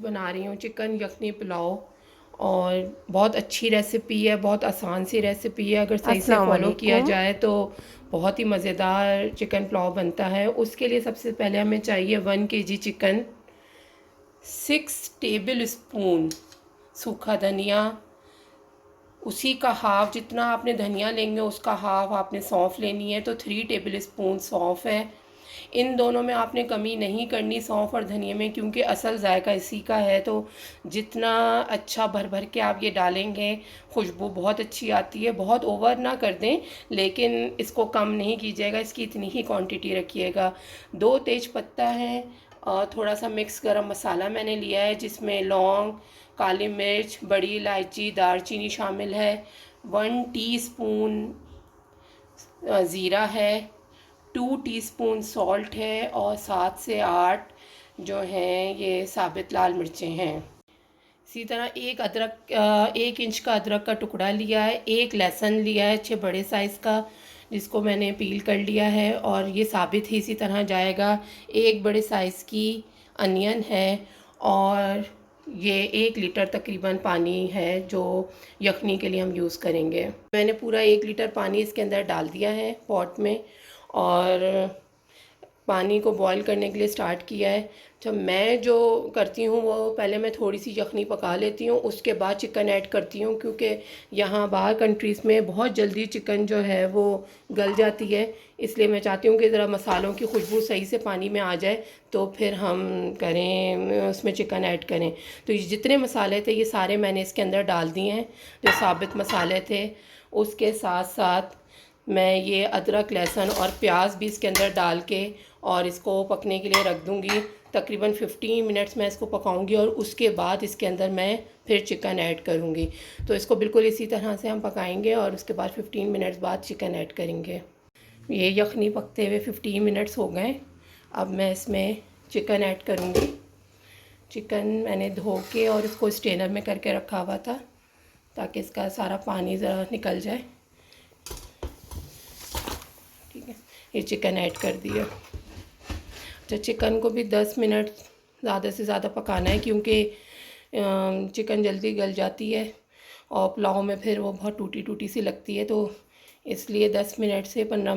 बना रही हूँ चिकन यखनी पुलाव। और बहुत अच्छी रेसिपी है, बहुत आसान सी रेसिपी है, अगर सही से अस्सलाम फॉलो किया वालेकुम। जाए तो बहुत ही मज़ेदार चिकन पुलाव बनता है। उसके लिए सबसे पहले हमें चाहिए 1 kg चिकन, 6 टेबल स्पून सूखा धनिया, उसी का हाफ जितना आपने धनिया लेंगे उसका हाफ आपने सौंफ लेनी है, तो 3 टेबल स्पून सौंफ है। इन दोनों में आपने कमी नहीं करनी, सौंफ और धनिया में, क्योंकि असल जायका इसी का है। तो जितना अच्छा भर भर के आप ये डालेंगे खुशबू बहुत अच्छी आती है। बहुत ओवर ना कर दें, लेकिन इसको कम नहीं कीजिएगा, इसकी इतनी ही क्वांटिटी रखिएगा। 2 तेज पत्ता है और थोड़ा सा मिक्स गरम मसाला मैंने लिया है, जिसमें लौंग, काली मिर्च, बड़ी इलायची, दालचीनी शामिल है। 1 टीस्पून ज़ीरा है, 2 टीस्पून सॉल्ट है, और 7 से 8 जो हैं ये साबित लाल मिर्चें हैं। इसी तरह 1 इंच का अदरक का टुकड़ा लिया है, 1 लहसुन लिया है अच्छे बड़े साइज़ का, जिसको मैंने पील कर लिया है और ये साबित ही इसी तरह जाएगा। 1 बड़े साइज़ की अनियन है, और ये 1 लीटर तकरीबन पानी है जो यखनी के लिए हम यूज़ करेंगे। मैंने पूरा 1 लीटर पानी इसके अंदर डाल दिया है पॉट में, और पानी को बॉईल करने के लिए स्टार्ट किया है। जब मैं जो करती हूँ वो पहले मैं थोड़ी सी यखनी पका लेती हूँ, उसके बाद चिकन ऐड करती हूँ, क्योंकि यहाँ बाहर कंट्रीज़ में बहुत जल्दी चिकन जो है वो गल जाती है। इसलिए मैं चाहती हूँ कि ज़रा मसालों की खुशबू सही से पानी में आ जाए, तो फिर हम करें उसमें चिकन ऐड करें। तो ये जितने मसाले थे ये सारे मैंने इसके अंदर डाल दिए हैं, जो साबित मसाले थे। उसके साथ साथ मैं ये अदरक, लहसुन और प्याज भी इसके अंदर डाल के और इसको पकने के लिए रख दूँगी। तकरीबन 15 मिनट्स मैं इसको पकाऊंगी, और उसके बाद इसके अंदर मैं फिर चिकन ऐड करूँगी। तो इसको बिल्कुल इसी तरह से हम पकाएंगे, और उसके बाद 15 मिनट्स बाद चिकन ऐड करेंगे। ये यखनी पकते हुए 15 मिनट्स हो गए। अब मैं इसमें चिकन ऐड करूँगी। चिकन मैंने धो के और इसको स्ट्रेनर में करके रखा हुआ था, ताकि इसका सारा पानी ज़रा निकल जाए। ठीक है, ये चिकन ऐड कर दिया। अच्छा, चिकन को भी 10 मिनट ज़्यादा से ज़्यादा पकाना है, क्योंकि चिकन जल्दी गल जाती है और पुलाव में फिर वो बहुत टूटी टूटी सी लगती है। तो इसलिए 10 से 15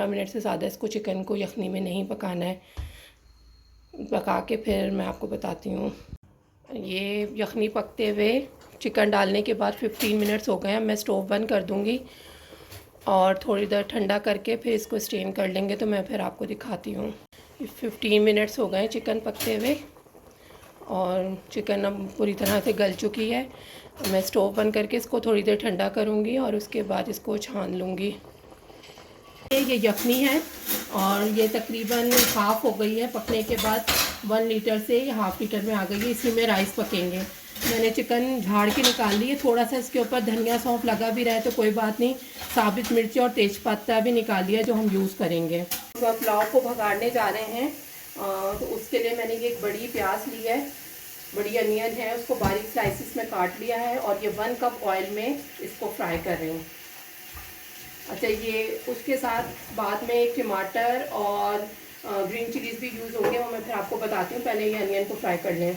मिनट से ज़्यादा इसको चिकन को यखनी में नहीं पकाना है। पका के फिर मैं आपको बताती हूँ। ये यखनी पकते हुए चिकन डालने के बाद 15 मिनट्स हो गए हैं। मैं स्टोव बंद कर दूँगी और थोड़ी देर ठंडा करके फिर इसको स्टेन कर लेंगे, तो मैं फिर आपको दिखाती हूँ। 15 मिनट्स हो गए चिकन पकते हुए, और चिकन अब पूरी तरह से गल चुकी है। मैं स्टोव बंद करके इसको थोड़ी देर ठंडा करूँगी और उसके बाद इसको छान लूँगी। ये यखनी है और ये तकरीबन हाफ़ हो गई है पकने के बाद। 1 लीटर से हाफ़ लीटर में आ गई है। इसी में राइस पकेंगे। मैंने चिकन झाड़ के निकाल ली है। थोड़ा सा इसके ऊपर धनिया सौंफ लगा भी रहा है तो कोई बात नहीं। साबित मिर्ची और तेज़पत्ता भी निकाल लिया जो हम यूज़ करेंगे। तो पुलाव को भगाड़ने जा रहे हैं, तो उसके लिए मैंने ये एक बड़ी प्याज ली है, बड़ी अनियन है, उसको बारीक स्लाइसिस में काट लिया है, और ये 1 कप ऑयल में इसको फ्राई कर रही हूँ। अच्छा, ये उसके साथ बाद में एक टमाटर और ग्रीन चिलीज भी यूज़ होंगे, वो मैं फिर आपको बताती हूँ। पहले ये अनियन को फ्राई कर लें।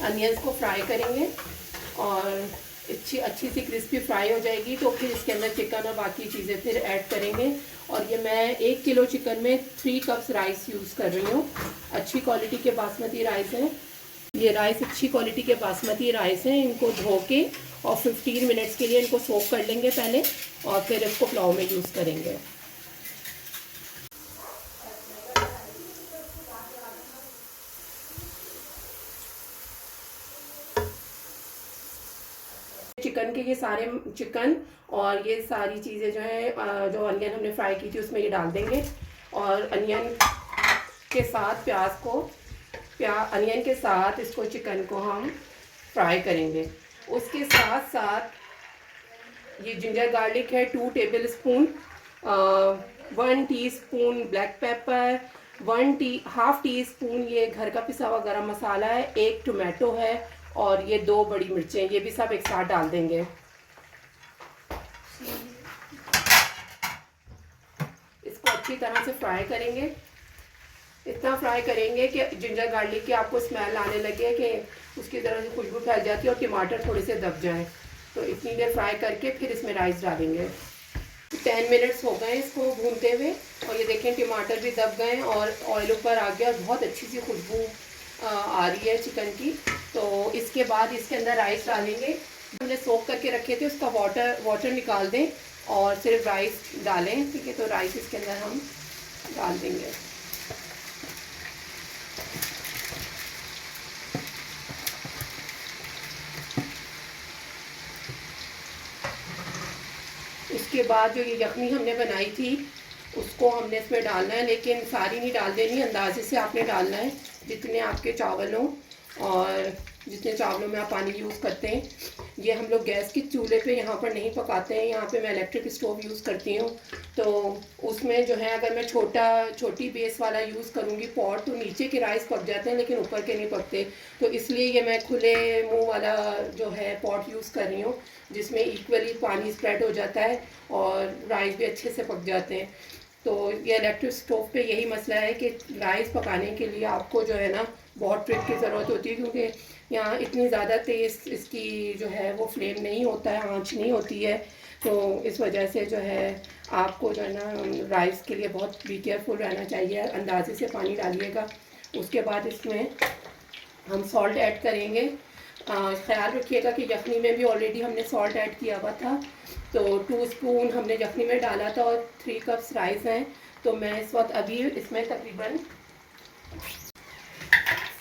अनियंस को फ्राई करेंगे और अच्छी सी क्रिस्पी फ्राई हो जाएगी, तो फिर इसके अंदर चिकन और बाकी चीज़ें फिर ऐड करेंगे। और ये मैं 1 किलो चिकन में 3 कप्स राइस यूज़ कर रही हूँ। अच्छी क्वालिटी के बासमती राइस हैं। ये राइस अच्छी क्वालिटी के बासमती राइस हैं। इनको धो के और 15 मिनट्स के लिए इनको सोक कर लेंगे पहले, और फिर इसको पुलाव में यूज़ करेंगे। चिकन के ये सारे चिकन और ये सारी चीज़ें जो है, जो अनियन हमने फ्राई की थी उसमें ये डाल देंगे, और अनियन के साथ अनियन के साथ इसको चिकन को हम फ्राई करेंगे। उसके साथ साथ ये जिंजर गार्लिक है 2 table spoon, 1 teaspoon black pepper, half tea spoon ये घर का पिसा हुआ गरम मसाला है, 1 टोमेटो है, और ये 2 बड़ी मिर्चें, ये भी सब एक साथ डाल देंगे। इसको अच्छी तरह से फ्राई करेंगे। इतना फ्राई करेंगे कि जिंजर गार्लिक की आपको स्मेल आने लगे कि उसकी तरह से खुशबू फैल जाती है और टमाटर थोड़े से दब जाएं। तो इतनी देर फ्राई करके फिर इसमें राइस डालेंगे। 10 मिनट्स हो गए इसको भूनते हुए और ये देखें टमाटर भी दब गए और ऑयल ऊपर आ गया और बहुत अच्छी सी खुशबू आ रही है चिकन की। तो इसके बाद इसके अंदर राइस डालेंगे। हमने सोक करके रखे थे उसका वाटर निकाल दें और सिर्फ राइस डालें। ठीक है, तो राइस इसके अंदर हम डाल देंगे। उसके बाद जो ये यखनी हमने बनाई थी उसको हमने इसमें डालना है, लेकिन सारी नहीं डाल देनी, अंदाजे से आपने डालना है जितने आपके चावल हों और जितने चावलों में आप पानी यूज़ करते हैं। ये हम लोग गैस के चूल्हे पे यहाँ पर नहीं पकाते हैं, यहाँ पे मैं इलेक्ट्रिक स्टोव यूज़ करती हूँ। तो उसमें जो है अगर मैं छोटी बेस वाला यूज़ करूँगी पॉट तो नीचे के राइस पक जाते हैं लेकिन ऊपर के नहीं पकते। तो इसलिए ये मैं खुले मुँह वाला जो है पॉट यूज़ कर रही हूँ जिसमें इक्वली पानी स्प्रेड हो जाता है और राइस भी अच्छे से पक जाते हैं। तो ये इलेक्ट्रिक स्टोव पे यही मसला है कि राइस पकाने के लिए आपको जो है ना बहुत ट्रिक की ज़रूरत होती है, क्योंकि यहाँ इतनी ज़्यादा तेज़ इसकी जो है वो फ्लेम नहीं होता है, आंच नहीं होती है। तो इस वजह से जो है आपको जो है ना राइस के लिए बहुत बी केयरफुल रहना चाहिए, अंदाजे से पानी डालिएगा। उसके बाद इसमें हम सॉल्ट ऐड करेंगे। ख्याल रखिएगा कि यखनी में भी ऑलरेडी हमने सॉल्ट ऐड किया हुआ था, तो 2 स्पून हमने यखनी में डाला था और 3 कप्स राइस हैं। तो मैं इस वक्त अभी इसमें तकरीबन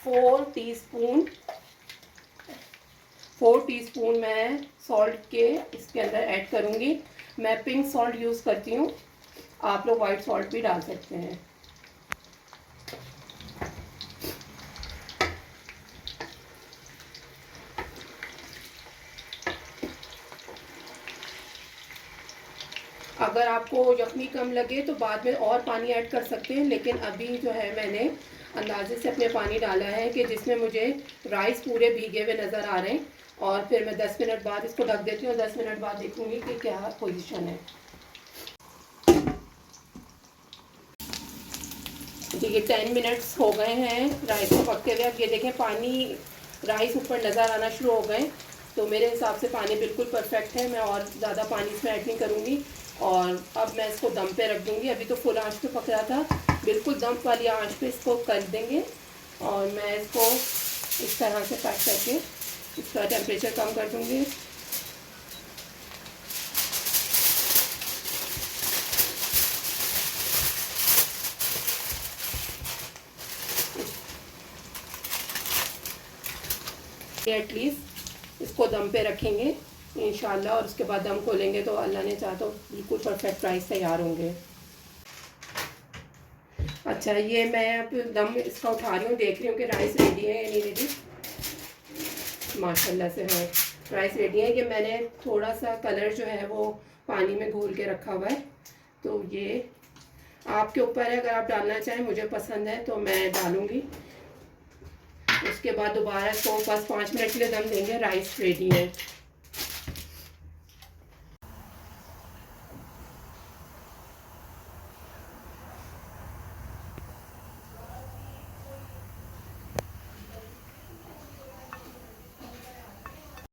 4 टीस्पून मैं सॉल्ट के इसके अंदर ऐड करूँगी। मैं पिंक सॉल्ट यूज़ करती हूँ, आप लोग वाइट सॉल्ट भी डाल सकते हैं। अगर आपको यखनी कम लगे तो बाद में और पानी ऐड कर सकते हैं, लेकिन अभी जो है मैंने अंदाजे से अपने पानी डाला है कि जिसमें मुझे राइस पूरे भीगे हुए नज़र आ रहे हैं। और फिर मैं 10 मिनट बाद इसको ढक देती हूँ और 10 मिनट बाद देखूँगी कि क्या पोजीशन है। देखिए 10 मिनट्स हो गए हैं राइस को पकते हुए। अब ये देखें पानी राइस ऊपर नज़र आना शुरू हो गए। तो मेरे हिसाब से पानी बिल्कुल परफेक्ट है, मैं और ज़्यादा पानी इसमें ऐड नहीं करूँगी। और अब मैं इसको दम पे रख दूँगी। अभी तो फुल आंच पे पक रहा था, बिल्कुल दम वाली आंच पे इसको कर देंगे और मैं इसको इस तरह से पैक करके इसका टेम्परेचर कम कर दूँगी। एटलीस्ट इसको दम पे रखेंगे इंशाल्लाह, और उसके बाद दम खोलेंगे तो अल्लाह ने चाहा तो बिल्कुल परफेक्ट राइस तैयार होंगे। अच्छा, ये मैं अब दम इसका उठा रही हूँ, देख रही हूँ कि राइस रेडी है या नहीं रेडी। माशाल्लाह से हाँ, राइस रेडी है। ये मैंने थोड़ा सा कलर जो है वो पानी में घोल के रखा हुआ है, तो ये आपके ऊपर है, अगर आप डालना चाहें, मुझे पसंद है तो मैं डालूँगी। उसके बाद दोबारा इसको बस 5 मिनट के लिए दम देंगे। राइस रेडी है।